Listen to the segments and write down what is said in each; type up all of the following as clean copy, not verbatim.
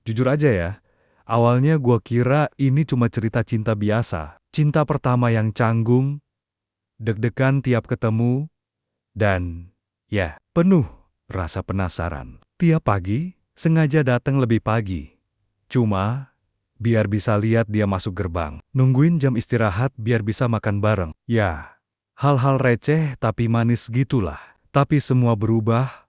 Jujur aja ya, awalnya gua kira ini cuma cerita cinta biasa. Cinta pertama yang canggung, deg-degan tiap ketemu, dan ya, penuh rasa penasaran. Tiap pagi, sengaja datang lebih pagi. Cuma, biar bisa lihat dia masuk gerbang. Nungguin jam istirahat biar bisa makan bareng. Ya, hal-hal receh tapi manis gitulah. Tapi semua berubah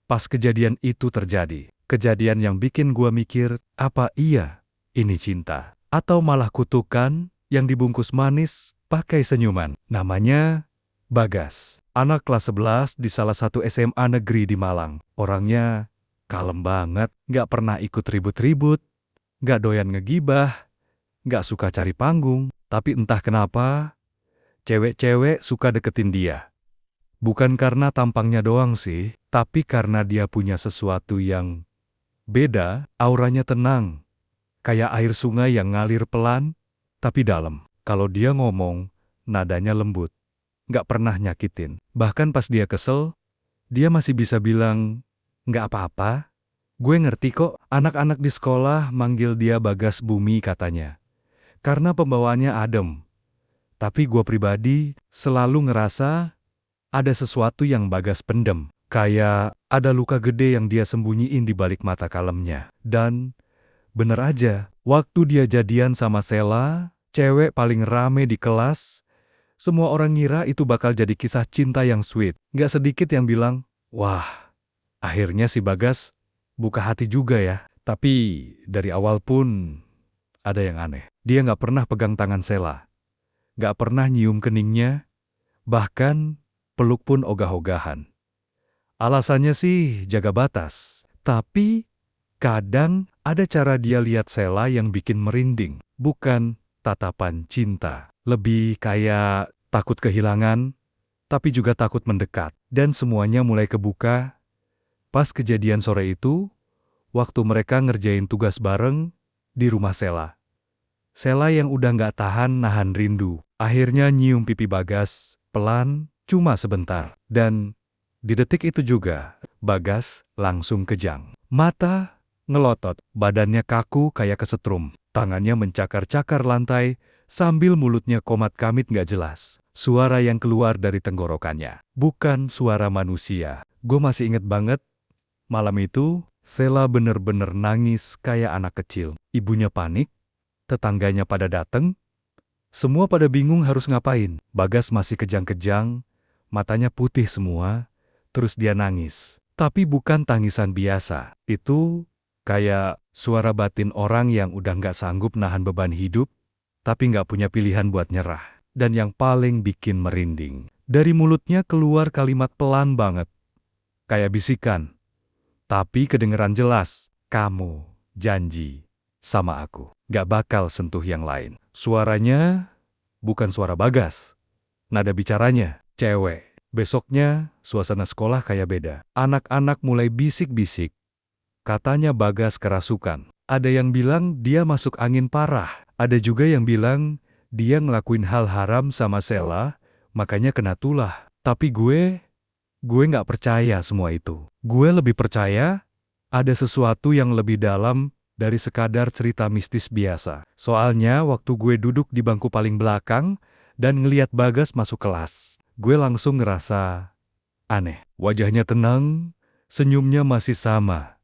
pas kejadian itu terjadi. Kejadian yang bikin gua mikir, apa iya ini cinta? Atau malah kutukan yang dibungkus manis pakai senyuman. Namanya Bagas. Anak kelas 11 di salah satu SMA negeri di Malang. Orangnya kalem banget, nggak pernah ikut ribut-ribut, nggak doyan ngegibah, nggak suka cari panggung. Tapi entah kenapa, cewek-cewek suka deketin dia. Bukan karena tampangnya doang sih, tapi karena dia punya sesuatu yang beda, auranya tenang. Kayak air sungai yang ngalir pelan, tapi dalam. Kalau dia ngomong, nadanya lembut. Nggak pernah nyakitin. Bahkan pas dia kesel, dia masih bisa bilang, nggak apa-apa. Gue ngerti kok, anak-anak di sekolah manggil dia Bagas Bumi katanya. Karena pembawaannya adem. Tapi gue pribadi selalu ngerasa ada sesuatu yang Bagas pendem. Kayak ada luka gede yang dia sembunyiin di balik mata kalemnya. Dan bener aja, waktu dia jadian sama Sela, cewek paling rame di kelas, semua orang ngira itu bakal jadi kisah cinta yang sweet. Nggak sedikit yang bilang, wah, akhirnya si Bagas buka hati juga ya. Tapi dari awal pun ada yang aneh. Dia nggak pernah pegang tangan Sela, nggak pernah nyium keningnya, bahkan peluk pun ogah-ogahan. Alasannya sih jaga batas. Tapi kadang ada cara dia lihat Sela yang bikin merinding. Bukan tatapan cinta. Lebih kayak takut kehilangan, tapi juga takut mendekat. Dan semuanya mulai kebuka pas kejadian sore itu, waktu mereka ngerjain tugas bareng di rumah Sela. Sela yang udah nggak tahan nahan rindu, akhirnya nyium pipi Bagas, pelan, cuma sebentar. Dan di detik itu juga, Bagas langsung kejang. Mata ngelotot, badannya kaku kayak kesetrum. Tangannya mencakar-cakar lantai, sambil mulutnya komat-kamit nggak jelas. Suara yang keluar dari tenggorokannya, bukan suara manusia. Gue masih inget banget, malam itu, Sela bener-bener nangis kayak anak kecil. Ibunya panik, tetangganya pada dateng, semua pada bingung harus ngapain. Bagas masih kejang-kejang, matanya putih semua, terus dia nangis. Tapi bukan tangisan biasa. Itu kayak suara batin orang yang udah nggak sanggup nahan beban hidup, tapi nggak punya pilihan buat nyerah. Dan yang paling bikin merinding, dari mulutnya keluar kalimat pelan banget. Kayak bisikan. Tapi kedengeran jelas, kamu janji sama aku. Nggak bakal sentuh yang lain. Suaranya bukan suara Bagas. Nada bicaranya, cewek. Besoknya, suasana sekolah kayak beda. Anak-anak mulai bisik-bisik. Katanya Bagas kerasukan. Ada yang bilang dia masuk angin parah. Ada juga yang bilang dia ngelakuin hal haram sama Sela, makanya kena tulah. Tapi gue nggak percaya semua itu. Gue lebih percaya ada sesuatu yang lebih dalam dari sekadar cerita mistis biasa. Soalnya waktu gue duduk di bangku paling belakang dan ngeliat Bagas masuk kelas, gue langsung ngerasa aneh. Wajahnya tenang, senyumnya masih sama.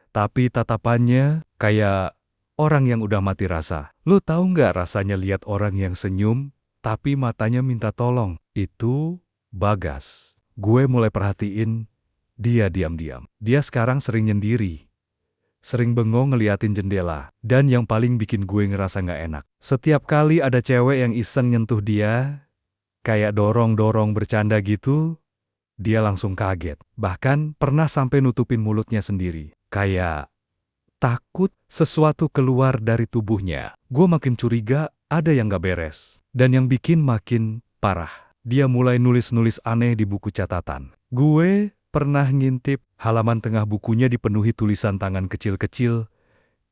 Tapi tatapannya kayak orang yang udah mati rasa. Lo tahu nggak rasanya lihat orang yang senyum, tapi matanya minta tolong? Itu Bagas. Gue mulai perhatiin dia diam-diam. Dia sekarang sering nyendiri. Sering bengong ngeliatin jendela. Dan yang paling bikin gue ngerasa nggak enak, setiap kali ada cewek yang iseng nyentuh dia, kayak dorong-dorong bercanda gitu, dia langsung kaget. Bahkan pernah sampai nutupin mulutnya sendiri. Kayak takut sesuatu keluar dari tubuhnya. Gue makin curiga ada yang gak beres. Dan yang bikin makin parah, dia mulai nulis-nulis aneh di buku catatan. Gue pernah ngintip halaman tengah bukunya dipenuhi tulisan tangan kecil-kecil,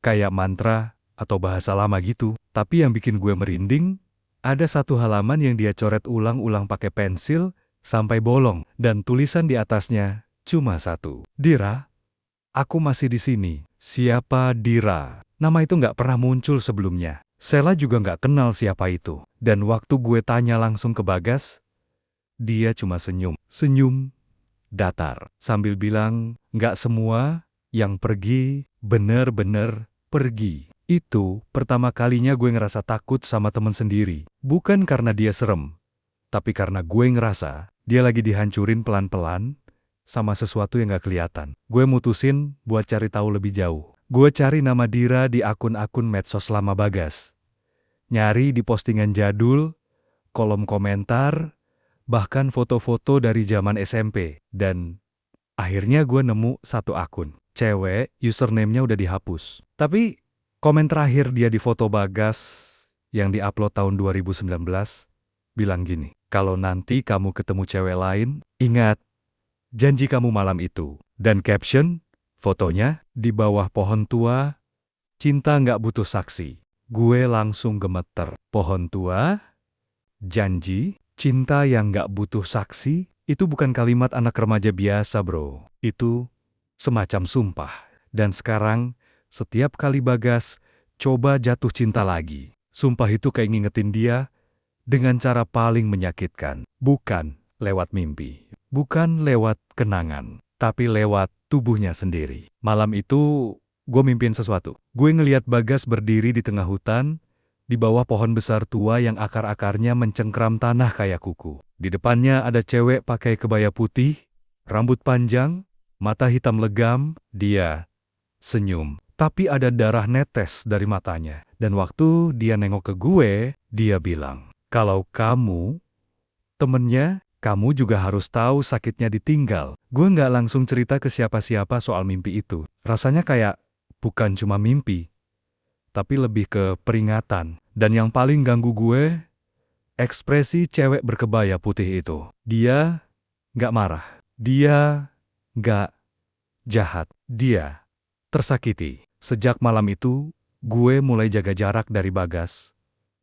kayak mantra atau bahasa lama gitu. Tapi yang bikin gue merinding, ada satu halaman yang dia coret ulang-ulang pakai pensil sampai bolong, dan tulisan di atasnya cuma satu. Dira, aku masih di sini. Siapa Dira? Nama itu nggak pernah muncul sebelumnya. Sela juga nggak kenal siapa itu. Dan waktu gue tanya langsung ke Bagas, dia cuma senyum. Senyum datar. Sambil bilang, nggak semua yang pergi bener-bener pergi. Itu pertama kalinya gue ngerasa takut sama temen sendiri. Bukan karena dia serem, tapi karena gue ngerasa dia lagi dihancurin pelan-pelan sama sesuatu yang gak kelihatan. Gue mutusin buat cari tahu lebih jauh. Gue cari nama Dira di akun-akun medsos lama Bagas. Nyari di postingan jadul, kolom komentar, bahkan foto-foto dari zaman SMP. Dan akhirnya gue nemu satu akun. Cewek, username-nya udah dihapus. Tapi komen terakhir dia di foto Bagas yang diupload tahun 2019 bilang gini, kalau nanti kamu ketemu cewek lain, ingat janji kamu malam itu. Dan caption, fotonya di bawah pohon tua, cinta nggak butuh saksi. Gue langsung gemeter. Pohon tua, janji, cinta yang nggak butuh saksi, itu bukan kalimat anak remaja biasa bro. Itu semacam sumpah. Dan sekarang, setiap kali Bagas coba jatuh cinta lagi, sumpah itu kayak ngingetin dia dengan cara paling menyakitkan. Bukan lewat mimpi, bukan lewat kenangan, tapi lewat tubuhnya sendiri. Malam itu, gue mimpiin sesuatu. Gue ngeliat Bagas berdiri di tengah hutan, di bawah pohon besar tua yang akar-akarnya mencengkram tanah kayak kuku. Di depannya ada cewek pakai kebaya putih, rambut panjang, mata hitam legam. Dia senyum, tapi ada darah netes dari matanya. Dan waktu dia nengok ke gue, dia bilang, kalau kamu temennya, kamu juga harus tahu sakitnya ditinggal. Gue nggak langsung cerita ke siapa-siapa soal mimpi itu. Rasanya kayak bukan cuma mimpi, tapi lebih ke peringatan. Dan yang paling ganggu gue, ekspresi cewek berkebaya putih itu. Dia nggak marah. Dia nggak jahat. Dia tersakiti. Sejak malam itu, gue mulai jaga jarak dari Bagas.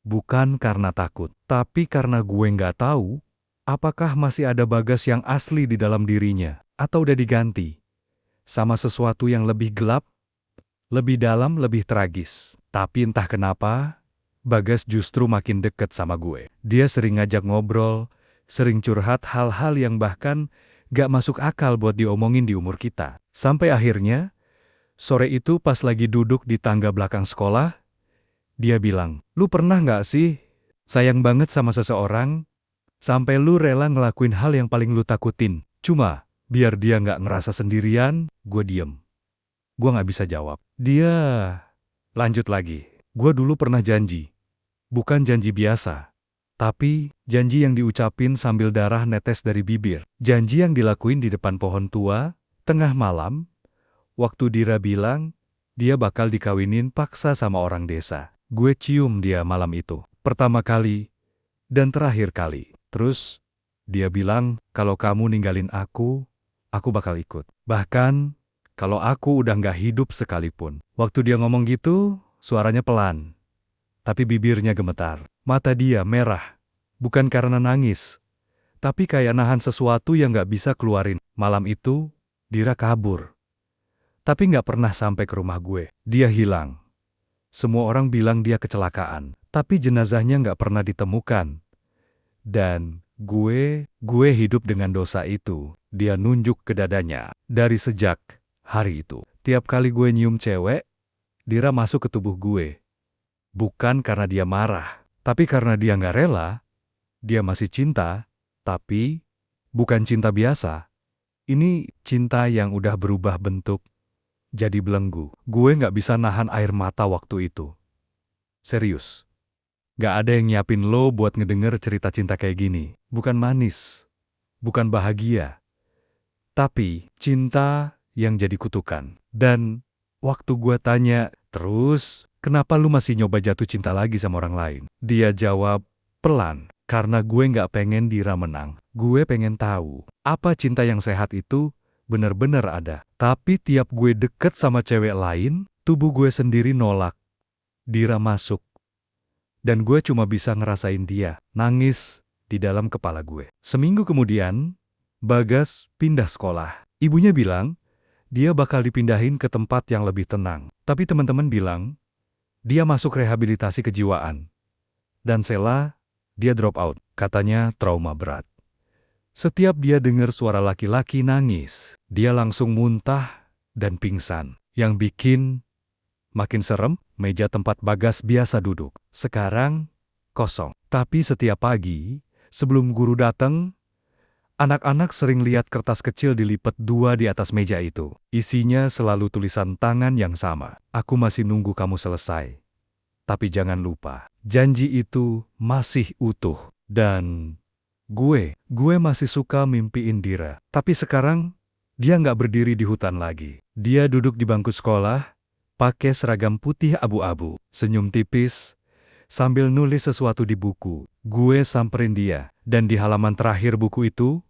Bukan karena takut, tapi karena gue nggak tahu apakah masih ada Bagas yang asli di dalam dirinya, atau udah diganti sama sesuatu yang lebih gelap, lebih dalam, lebih tragis. Tapi entah kenapa, Bagas justru makin deket sama gue. Dia sering ngajak ngobrol, sering curhat hal-hal yang bahkan gak masuk akal buat diomongin di umur kita. Sampai akhirnya, sore itu pas lagi duduk di tangga belakang sekolah, dia bilang, lu pernah gak sih sayang banget sama seseorang, sampai lu rela ngelakuin hal yang paling lu takutin? Cuma, biar dia gak ngerasa sendirian, gue diem. Gue gak bisa jawab. Dia lanjut lagi. Gue dulu pernah janji. Bukan janji biasa, tapi janji yang diucapin sambil darah netes dari bibir. Janji yang dilakuin di depan pohon tua, tengah malam, waktu Dira bilang, dia bakal dikawinin paksa sama orang desa. Gue cium dia malam itu. Pertama kali, dan terakhir kali. Terus, dia bilang, kalau kamu ninggalin aku bakal ikut. Bahkan, kalau aku udah nggak hidup sekalipun. Waktu dia ngomong gitu, suaranya pelan. Tapi bibirnya gemetar. Mata dia merah. Bukan karena nangis, tapi kayak nahan sesuatu yang nggak bisa keluarin. Malam itu, Dira kabur. Tapi nggak pernah sampai ke rumah gue. Dia hilang. Semua orang bilang dia kecelakaan, tapi jenazahnya nggak pernah ditemukan. Dan gue hidup dengan dosa itu. Dia nunjuk ke dadanya. Dari sejak hari itu, tiap kali gue nyium cewek, Dira masuk ke tubuh gue. Bukan karena dia marah, tapi karena dia nggak rela. Dia masih cinta, tapi bukan cinta biasa. Ini cinta yang udah berubah bentuk, jadi belenggu. Gue nggak bisa nahan air mata waktu itu. Serius. Nggak ada yang nyiapin lo buat ngedenger cerita cinta kayak gini. Bukan manis, bukan bahagia, tapi cinta yang jadi kutukan. Dan waktu gue tanya, terus kenapa lu masih nyoba jatuh cinta lagi sama orang lain? Dia jawab pelan, karena gue nggak pengen Dira menang. Gue pengen tahu, apa cinta yang sehat itu benar-benar ada. Tapi tiap gue deket sama cewek lain, tubuh gue sendiri nolak. Dira masuk. Dan gue cuma bisa ngerasain dia nangis di dalam kepala gue. Seminggu kemudian, Bagas pindah sekolah. Ibunya bilang, dia bakal dipindahin ke tempat yang lebih tenang. Tapi teman-teman bilang, dia masuk rehabilitasi kejiwaan. Dan Sheila, dia drop out, katanya trauma berat. Setiap dia dengar suara laki-laki nangis, dia langsung muntah dan pingsan. Yang bikin makin serem, meja tempat Bagas biasa duduk. Sekarang, kosong. Tapi setiap pagi, sebelum guru datang, anak-anak sering lihat kertas kecil dilipat dua di atas meja itu. Isinya selalu tulisan tangan yang sama. Aku masih nunggu kamu selesai. Tapi jangan lupa, janji itu masih utuh. Dan gue masih suka mimpiin Dira. Tapi sekarang, dia nggak berdiri di hutan lagi. Dia duduk di bangku sekolah, pakai seragam putih abu-abu, senyum tipis, sambil nulis sesuatu di buku. Gue samperin dia, dan di halaman terakhir buku itu,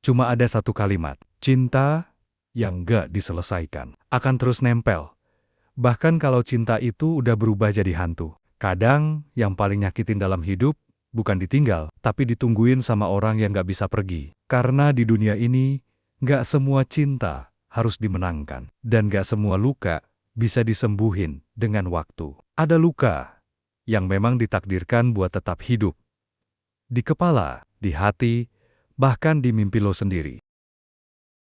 cuma ada satu kalimat. Cinta yang nggak diselesaikan akan terus nempel. Bahkan kalau cinta itu udah berubah jadi hantu. Kadang, yang paling nyakitin dalam hidup, bukan ditinggal, tapi ditungguin sama orang yang gak bisa pergi. Karena di dunia ini, gak semua cinta harus dimenangkan. Dan gak semua luka bisa disembuhin dengan waktu. Ada luka yang memang ditakdirkan buat tetap hidup. Di kepala, di hati, bahkan di mimpi lo sendiri.